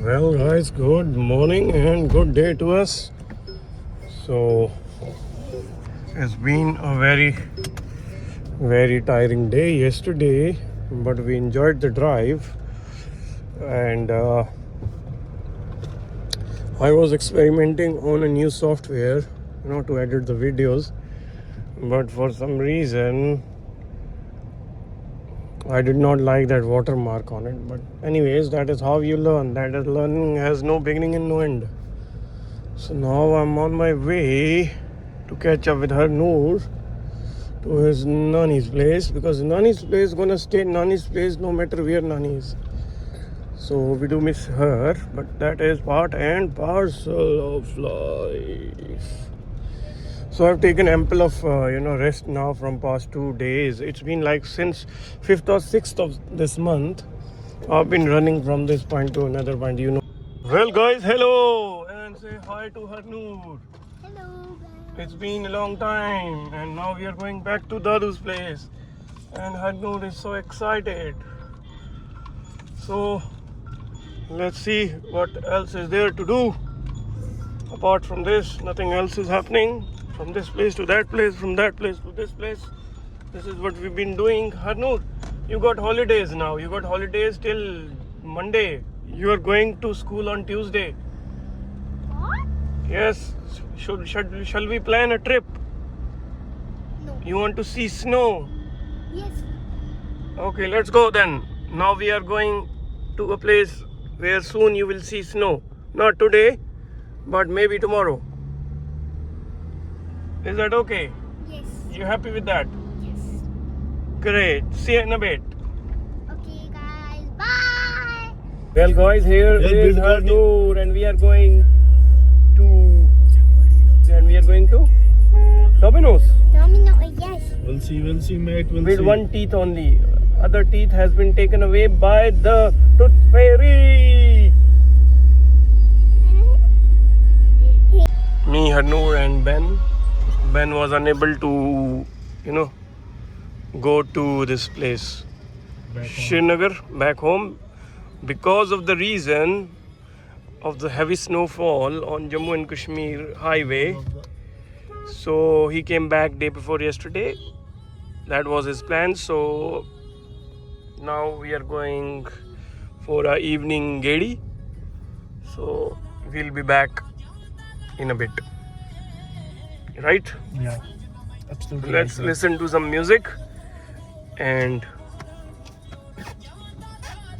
Well, guys, good morning and good day to us. So, it's been a very tiring day yesterday, but we enjoyed the drive. And I was experimenting on a new software, to edit the videos, but for some reason, I did not like that watermark on it. But anyways, that is how you learn. That is, learning has no beginning and no end. So now I'm on my way to catch up with her Noor to his Nani's place, because Nani's place gonna stay Nani's place no matter where Nani is. So we do miss her, but that is part and parcel of life. So I've taken ample of rest now from past 2 days. It's been like since 5th or 6th of this month. I've been running from this point to another point. Well, guys, hello and say hi to her Noor. Hello, guys. It's been a long time, and now we are going back to Dadu's place, and her Noor is so excited. So let's see what else is there to do. Apart from this, nothing else is happening. From this place to that place, from that place to this place. This is what we've been doing. Harnoor, you got holidays now. You got holidays till Monday. You are going to school on Tuesday. What? Yes. Shall we plan a trip? No. You want to see snow? Yes. Okay, let's go then. Now we are going to a place where soon you will see snow. Not today, but maybe tomorrow. Is that okay? Yes. You happy with that? Yes. Great. See you in a bit. Okay, guys. Bye. Well, guys, here is her Noor, and we are going to Domino's. Domino, yes. We'll see, mate. We'll With see. one teeth only. Other teeth has been taken away by the tooth fairy. Me, her Noor, and Ben. Ben was unable to, go to this place, Srinagar, back home, because of the reason of the heavy snowfall on Jammu and Kashmir highway. So he came back day before yesterday. That was his plan. So now we are going for our evening gedi. So we'll be back in a bit. Right? Yeah, absolutely. Let's listen to some music and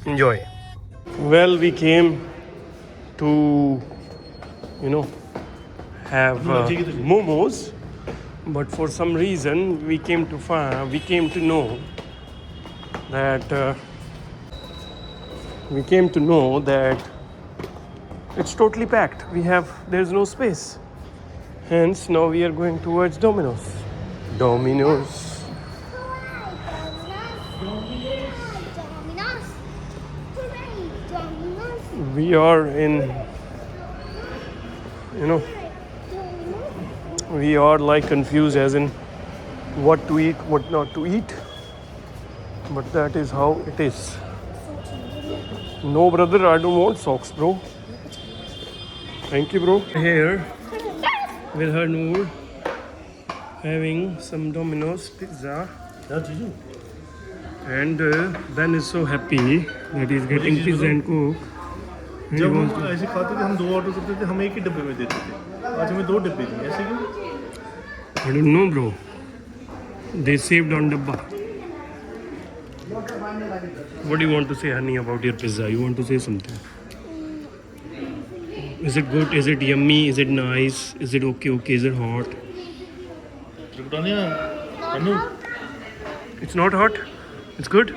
enjoy. Well, we came to, have momos, but for some reason we came to know that it's totally packed. There's no space. Hence, now we are going towards Domino's. Domino's. We are in, we are like confused as in what to eat, what not to eat. But that is how it is. No, brother, I don't want socks, bro. Thank you, bro. Here with her Noor, having some Domino's pizza. And Ben is so happy that he's getting pizza and coke. जब हम ऐसे खाते थे हम 2 order करते थे हम एक ही डब्बे में देते थे आज हमें 2 डब्बे दिए ऐसे क्यों I don't know, bro. They saved on dabba. What do you want to say, honey, about your pizza? You want to say something? Is it good? Is it yummy? Is it nice? Is it okay? Is it hot? It's not hot? It's good?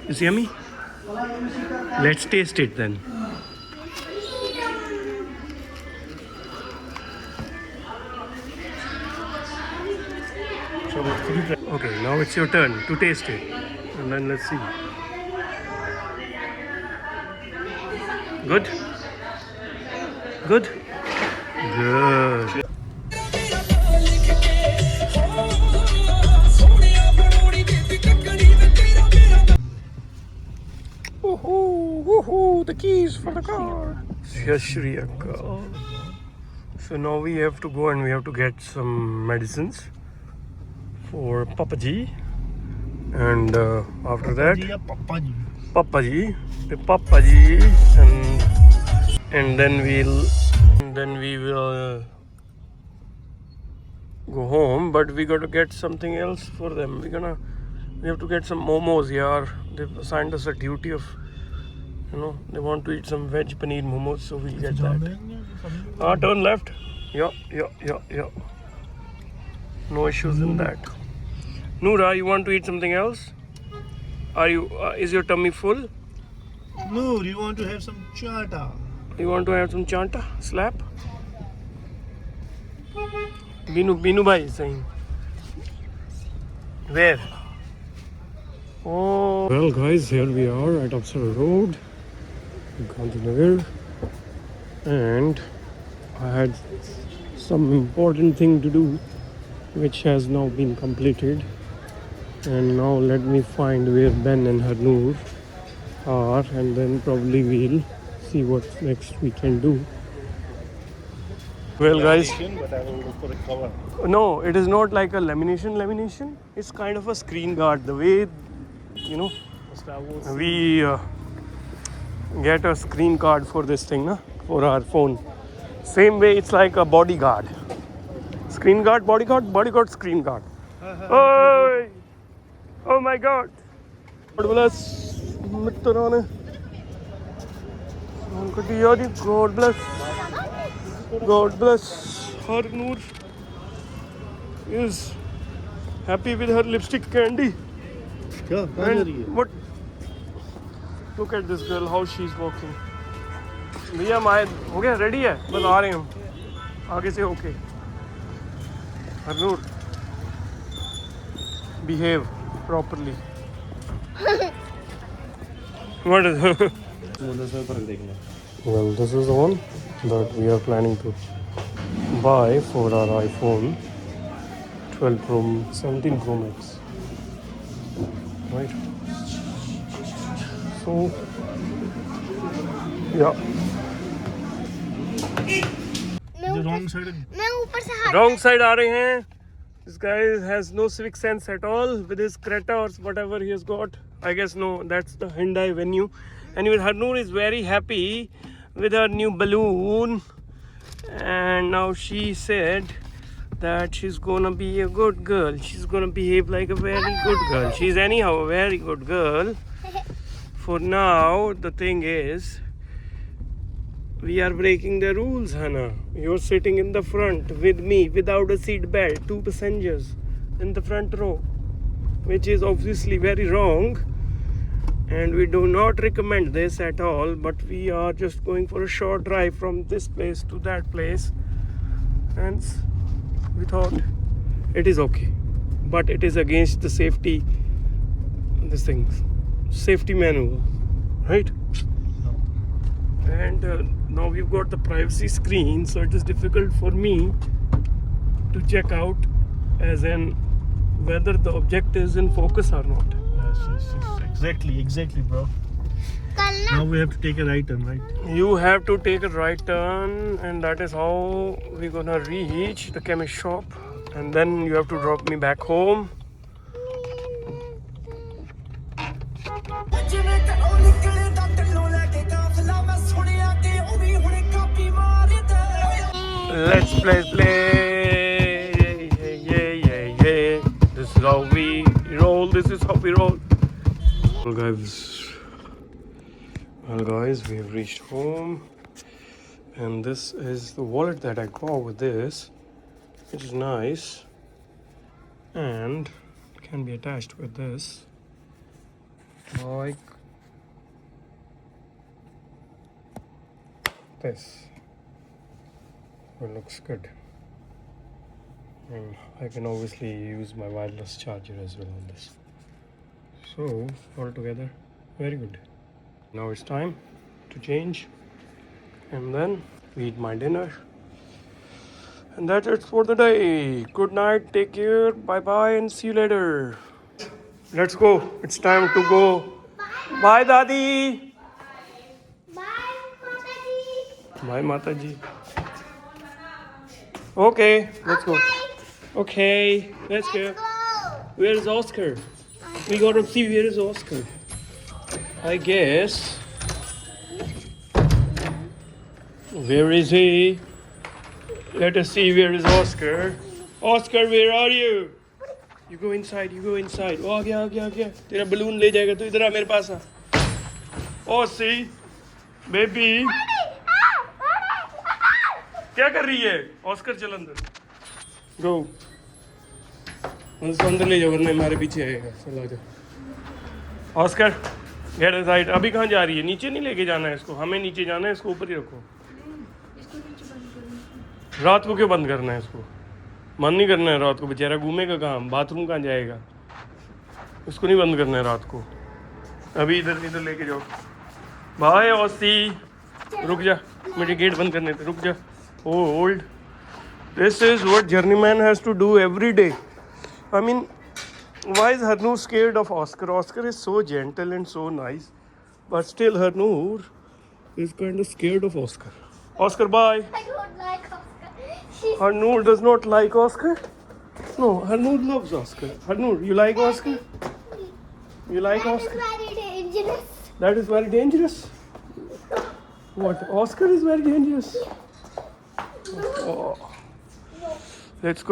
It's yummy? Let's taste it then. Okay, now it's your turn to taste it. And then let's see. Good? Good? Good. Woohoo! Woohoo! The keys for the car. Shri Akal. So now we have to go and we have to get some medicines for Papa Ji. And after that, जी या पप्पा जी Papa Ji, and then we will go home. But we got to get something else for them. We have to get some momos. Yeah, they've assigned us a duty of, they want to eat some veg paneer momos, so we'll get that. Turn left. Yeah. No issues in that. Noora, you want to eat something else? Is your tummy full? No, you want to have some chata? You want to have some chanta? Slap? Binu bhai is saying. Where? Oh. Well guys, here we are at Upsala Road, Gandhinagar, and I had some important thing to do which has now been completed. And now let me find where Ben and Harnoor are, and then probably we'll see what next we can do. Well guys, But I will look for a cover. no, it is not like a lamination. It's kind of a screen guard. The way, we get a screen guard for this thing, for our phone. Same way, it's like a bodyguard. Screen guard, bodyguard, screen guard. Oh, oh my God. God bless Mitrane. God bless. God bless. Harnoor is happy with her lipstick candy. क्या कहाँ जा रही है? What? Look at this girl, how she's walking. भैया माए हो गया ready है बस आ रहे हैं हम आगे से okay Harnoor behave properly. What is well, this is the one that we are planning to buy for our iPhone 17 Pro Max. Right? So, yeah. The wrong side. मैं ऊपर से हाथ Wrong side आ रहे हैं. This guy has no civic sense at all with his Creta or whatever he has got. I guess no, that's the Hyundai Venue. Anyway, Harnoor is very happy with her new balloon, and now she said that she's gonna be a good girl. She's gonna behave like a very good girl. She's anyhow a very good girl. For now, the thing is, we are breaking the rules, Hannah. You're sitting in the front with me without a seat belt, 2 passengers in the front row, which is obviously very wrong. And we do not recommend this at all, but we are just going for a short drive from this place to that place. And we thought it is okay. But it is against the safety manual, right? And now we've got the privacy screen, so it is difficult for me to check out as in whether the object is in focus or not. Yes. Exactly, bro. Now we have to take a right turn, right? You have to take a right turn, and that is how we're gonna reach the chemist shop, and then you have to drop me back home. Let's play. Yeah. This is how we roll. Well guys, we have reached home, and this is the wallet that I got with this, which is nice and can be attached with this, like this. It looks good, and I can obviously use my wireless charger as well on this. So altogether, very good. Now it's time to change, and then eat my dinner, and that's it for the day. Good night, take care, bye bye, and see you later. Let's go. It's time to go Bye, Dadi. Bye, Mataji. Bye, Mataji. Okay, let's go. Okay, let's go. Let's go. Where's Oscar? We gotta see where is Oscar. I guess. Where is he? Let us see where is Oscar. Oscar, where are you? You go inside. You go inside. Oh, आ गया. तेरा balloon ले जाएगा तू इधर आ मेरे पास आ. Oh, see, baby. क्या कर रही है? Oscar चल अंदर. Go. उसको अंदर ले जाओ वरना हमारे पीछे आएगा. चलो आ जाओ. Oscar, get inside. अभी कहाँ जा रही है? नीचे नहीं लेके जाना है इसको. हमें नीचे जाना है. इसको ऊपर ही रखो. रात को क्यों बंद करना है इसको? मन नहीं करना है रात को. बेचारा घूमेगा कहाँ? बाथरूम कहाँ जाएगा? इसको नहीं बंद करना है रात को. अभी इधर लेके जाओ. बाय ओसी. रुक जा, मुझे गेट बंद करने दे. रुक जा. ओ ओल्ड. This is what journeyman has to do every day. I mean, why is Harnoor scared of Oscar? Oscar is so gentle and so nice, but still Harnoor is kind of scared of Oscar. Oscar, bye. I don't like Oscar. Harnoor does not like Oscar. No, Harnoor loves Oscar. Harnoor, you like Oscar? You like That is Oscar? very dangerous. That is very dangerous. What? Oscar is very dangerous. Oh. Let's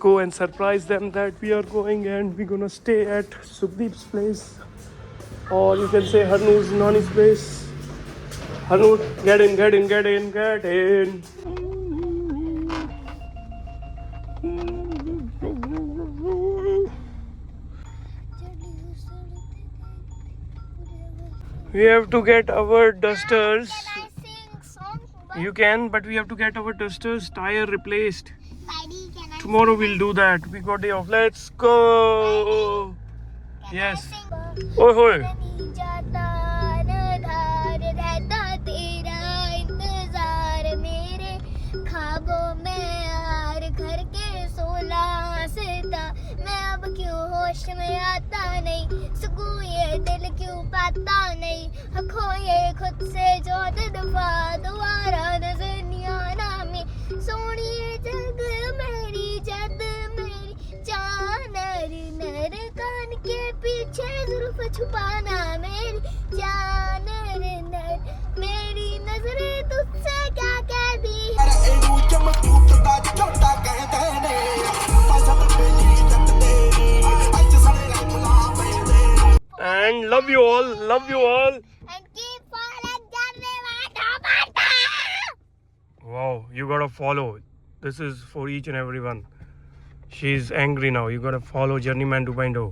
go and surprise them that we are going and we're gonna stay at Sukhdeep's place. Or you can say Harnoor's Nani's place. Harnoor, get in. We have to get our dusters. Can I sing song? You can, but we have to get our dusters tire replaced. Daddy, can I Tomorrow we'll do that. We got day off. Let's go. Yes. sing? Oi, oi. नहीं जाता नधार रहता तेरा इंतजार मेरे ख्वाबों में यार घर के 16 सिता मैं अब क्यों होश में आता नहीं सुकून ये दिल क्यों पाता नहीं खोए खुद से जो दफा दोबारा नजर नहीं आना में सोनिए जग मेरी जद मेरी जान नर कान के पीछे जुल्फ छुपाना मेरी जान नर मेरी नजरें तुझसे क्या कहती है ਇਹਨੂੰ ਚਮਕੂਟ ਦਾ ਝੋਟਾ ਕਹਿੰਦੇ ਨੇ ਪਾਸਾ ਪੱਲੀ ਜੱਟ ਤੇਰੀ ਅੱਜ ਸਾਰੇ ਰੰਗ ਲਾ ਪੈਂਦੇ And love you all. and keep following Jarneeman. Wow, you gotta follow. This is for each and everyone. She's angry now. You gotta follow Journeyman 2.0.